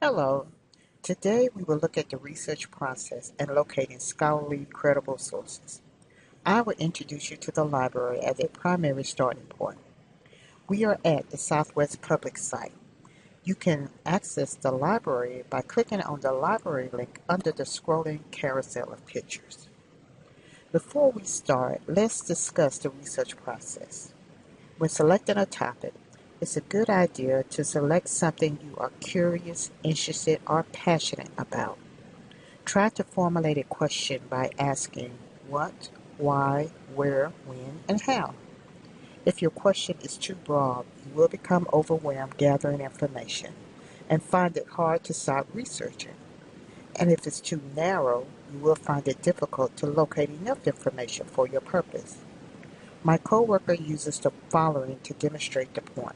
Hello. Today we will look at the research process and locating scholarly, credible sources. I will introduce you to the library as a primary starting point. We are at the Southwest Public site. You can access the library by clicking on the library link under the scrolling carousel of pictures. Before we start, let's discuss the research process. When selecting a topic, it's a good idea to select something you are curious, interested, or passionate about. Try to formulate a question by asking what, why, where, when, and how. If your question is too broad, you will become overwhelmed gathering information and find it hard to start researching. And if it's too narrow, you will find it difficult to locate enough information for your purpose. My coworker uses the following to demonstrate the point.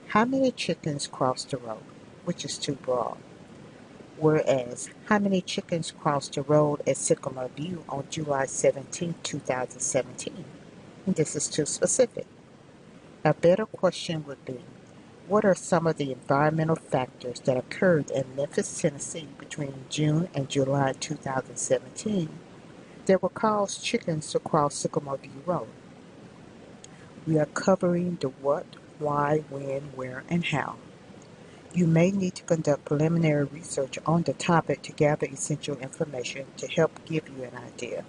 How many chickens crossed the road, which is too broad. Whereas, how many chickens crossed the road at Sycamore View on July 17, 2017? This is too specific. A better question would be, what are some of the environmental factors that occurred in Memphis, Tennessee between June and July 2017 that will cause chickens to cross Sycamore View Road? We are covering the what, why, when, where, and how. You may need to conduct preliminary research on the topic to gather essential information to help give you an idea.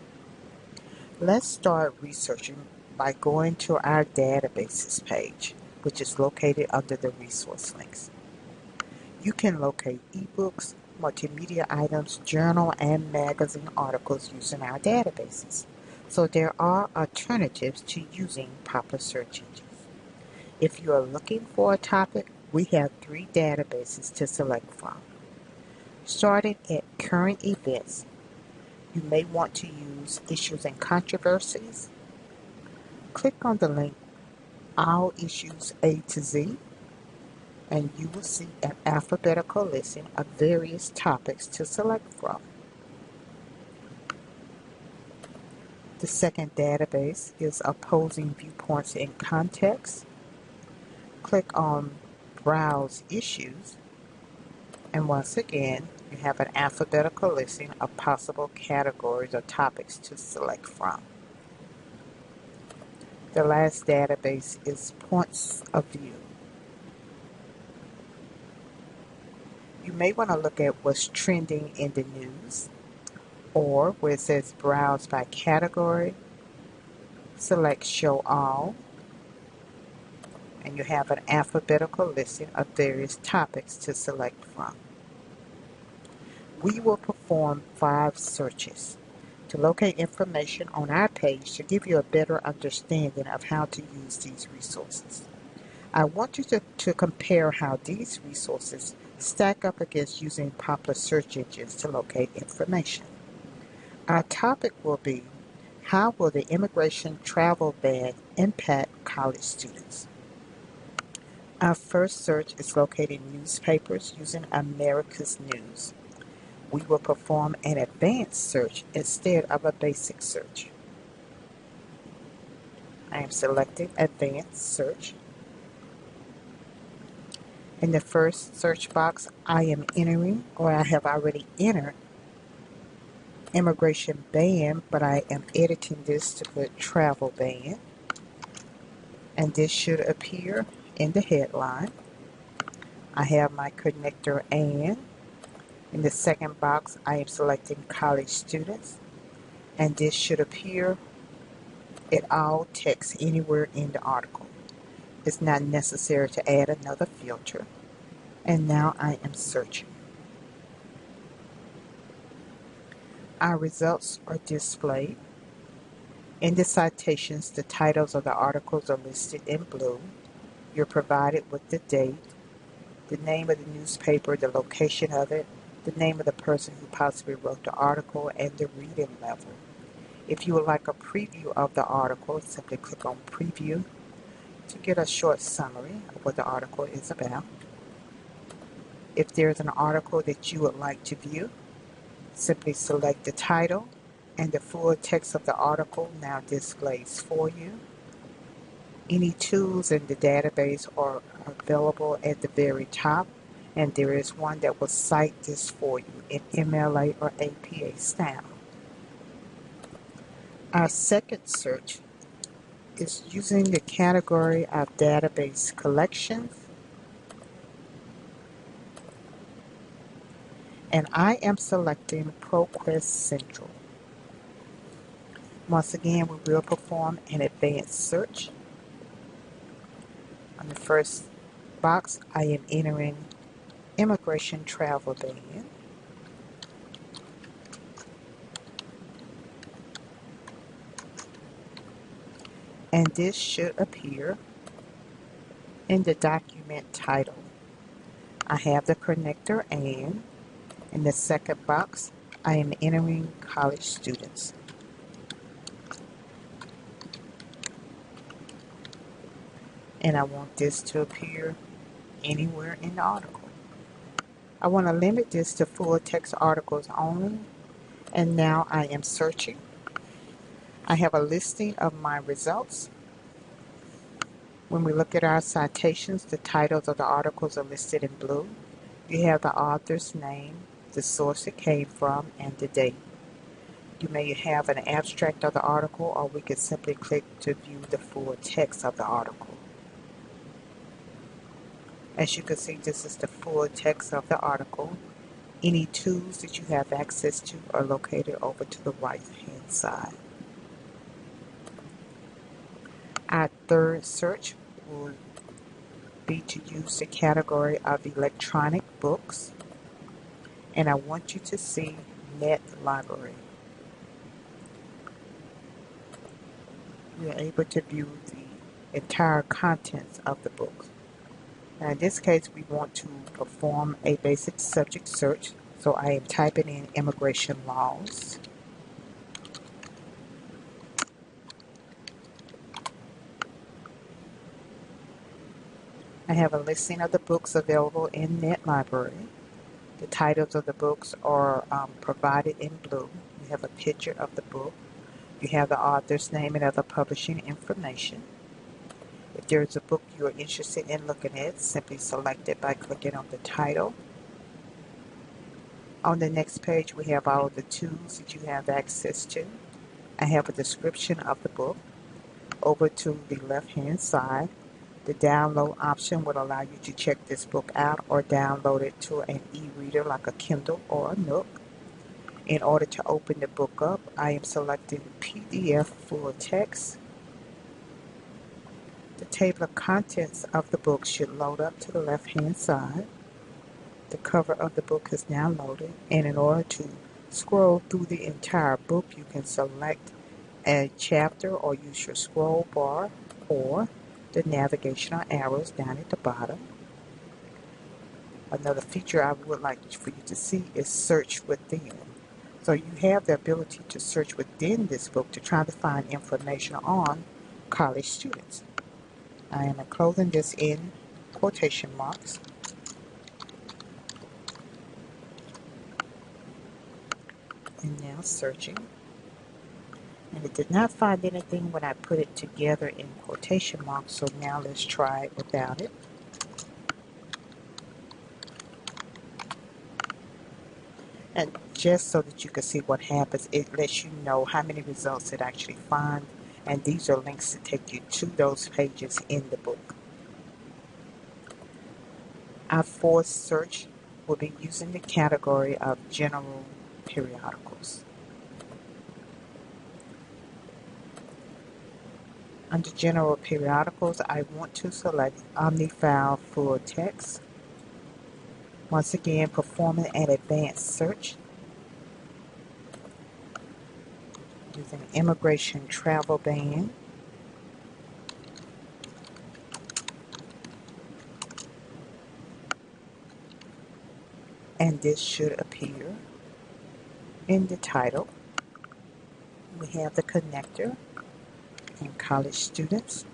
Let's start researching by going to our databases page, which is located under the resource links. You can locate ebooks, multimedia items, journal, and magazine articles using our databases. So there are alternatives to using popular search engines. If you are looking for a topic, we have 3 databases to select from. Starting at current events, you may want to use issues and controversies. Click on the link All Issues A to Z, and you will see an alphabetical listing of various topics to select from. The second database is Opposing Viewpoints in Context. Click on Browse Issues, and once again, you have an alphabetical listing of possible categories or topics to select from. The last database is Points of View. You may want to look at what's trending in the news, or where it says Browse by Category, select Show All, and you have an alphabetical listing of various topics to select from. We will perform 5 searches to locate information on our page to give you a better understanding of how to use these resources. I want you to compare how these resources stack up against using popular search engines to locate information. Our topic will be, how will the immigration travel ban impact college students? Our first search is locating newspapers using America's News. We will perform an advanced search instead of a basic search. I am selecting Advanced Search. In the first search box, I am entering, or I have already entered, immigration ban, but I am editing this to put travel ban. And this should appear in the headline. I have my connector and. In the second box, I am selecting college students, and this should appear in all text anywhere in the article. It's not necessary to add another filter. And now I am searching. Our results are displayed. In the citations, the titles of the articles are listed in blue. You're provided with the date, the name of the newspaper, the location of it, the name of the person who possibly wrote the article, and the reading level. If you would like a preview of the article, simply click on Preview to get a short summary of what the article is about. If there's an article that you would like to view, simply select the title, and the full text of the article now displays for you. Any tools in the database are available at the very top. and there is one that will cite this for you in MLA or APA style. Our second search is using the category of database collections, and I am selecting ProQuest Central. Once again, we will perform an advanced search. On the first box, I am entering immigration travel ban. And this should appear in the document title. I have the connector and in the second box, I am entering college students. And I want this to appear anywhere in the article. I want to limit this to full text articles only. And now I am searching. I have a listing of my results. When we look at our citations, the titles of the articles are listed in blue. You have the author's name, the source it came from, and the date. You may have an abstract of the article, or we could simply click to view the full text of the article. As you can see, this is the full text of the article. Any tools that you have access to are located over to the right-hand side. Our third search will be to use the category of electronic books, and I want you to see Net Library. We are able to view the entire contents of the book. Now in this case, we want to perform a basic subject search, so I am typing in immigration laws. I have a listing of the books available in Net Library. The titles of the books are provided in blue. You have a picture of the book. You have the author's name and other publishing information. If there is a book you are interested in looking at, simply select it by clicking on the title. On the next page, we have all of the tools that you have access to. I have a description of the book. Over to the left-hand side, the download option will allow you to check this book out or download it to an e-reader like a Kindle or a Nook. In order to open the book up, I am selecting PDF full text. The table of contents of the book should load up to the left-hand side. The cover of the book is now loaded, and in order to scroll through the entire book, you can select a chapter or use your scroll bar or the navigational arrows down at the bottom. Another feature I would like for you to see is search within. So you have the ability to search within this book to try to find information on college students. I am enclosing this in quotation marks. And now searching. And it did not find anything when I put it together in quotation marks, so now let's try it without it. And just so that you can see what happens, it lets you know how many results it actually finds, and these are links to take you to those pages in the book. Our fourth search will be using the category of general periodicals. Under general periodicals, I want to select OmniFile full text. Once again, performing an advanced search using immigration travel ban. And this should appear in the title. We have the connector and college students.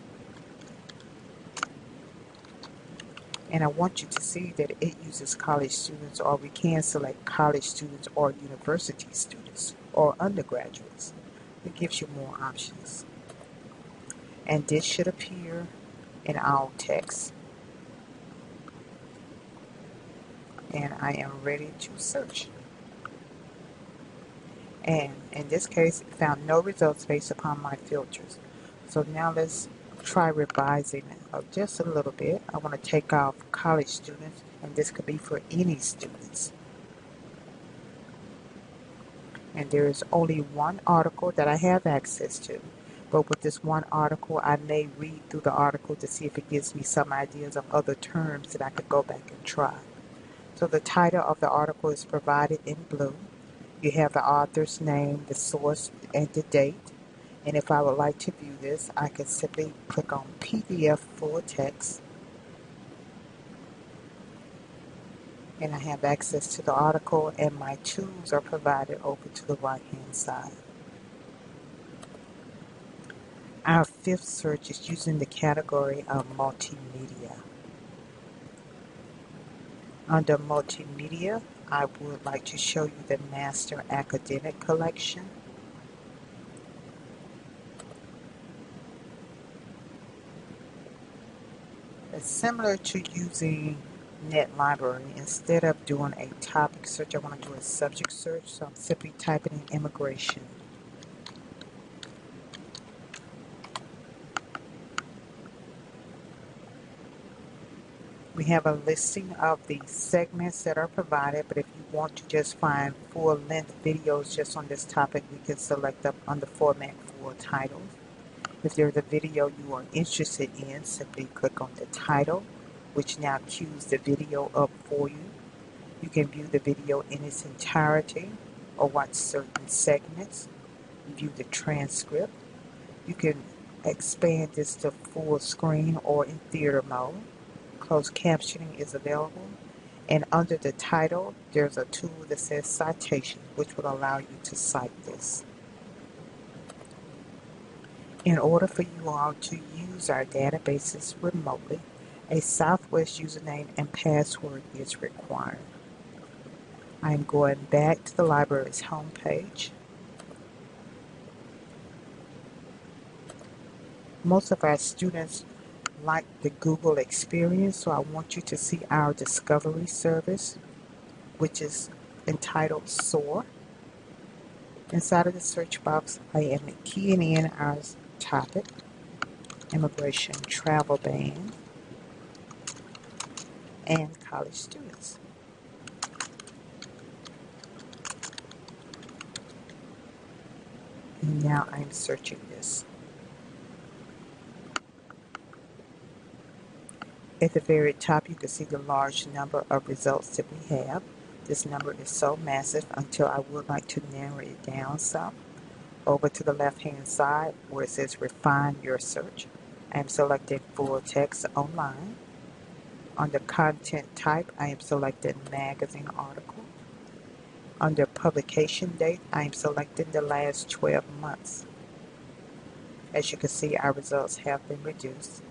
And I want you to see that it uses college students, or we can select college students or university students or undergraduates. It gives you more options. And this should appear in all text. and I am ready to search. And in this case, it found no results based upon my filters. So now let's try revising it just a little bit. I want to take off college students, and this could be for any students. And there is only one article that I have access to. But with this one article, I may read through the article to see if it gives me some ideas of other terms that I could go back and try. So the title of the article is provided in blue. You have the author's name, the source, and the date. And if I would like to view this, I can simply click on PDF full text. And I have access to the article, and my tools are provided over to the right-hand side. Our fifth search is using the category of multimedia. Under multimedia, I would like to show you the Master Academic Collection. It's similar to using Net Library. Instead of doing a topic search, I want to do a subject search, so I'm simply typing in immigration. We have a listing of the segments that are provided, but if you want to just find full-length videos just on this topic, we can select up on the format for titles. If there's a video you are interested in, simply click on the title, which now queues the video up for you. You can view the video in its entirety or watch certain segments, view the transcript. You can expand this to full screen or in theater mode. Closed captioning is available. And under the title, there's a tool that says citation, which will allow you to cite this. In order for you all to use our databases remotely, a Southwest username and password is required. I'm going back to the library's homepage. Most of our students like the Google experience, so I want you to see our discovery service, which is entitled SOAR. Inside of the search box, I am keying in our topic, immigration travel ban, and college students. And now I'm searching this. At the very top, you can see the large number of results that we have. This number is so massive until I would like to narrow it down some. Over to the left-hand side where it says refine your search, I am selecting full text online. Under content type, I am selecting magazine article. Under publication date, I am selecting the last 12 months. As you can see, our results have been reduced.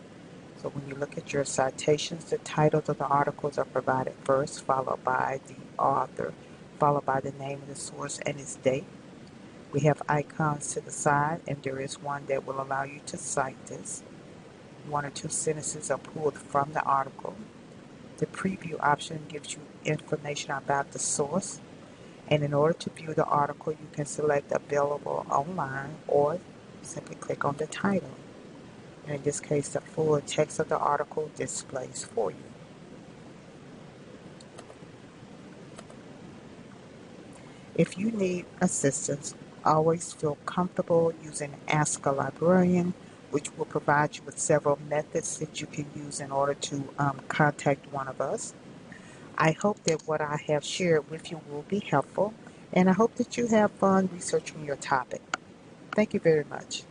So when you look at your citations, the titles of the articles are provided first, followed by the author, followed by the name of the source and its date. We have icons to the side, and there is one that will allow you to cite this. One or two sentences are pulled from the article. The preview option gives you information about the source. And in order to view the article, you can select available online or simply click on the title. And in this case, the full text of the article displays for you. If you need assistance, always feel comfortable using Ask a Librarian, which will provide you with several methods that you can use in order to contact one of us. I hope that what I have shared with you will be helpful, and I hope that you have fun researching your topic. Thank you very much.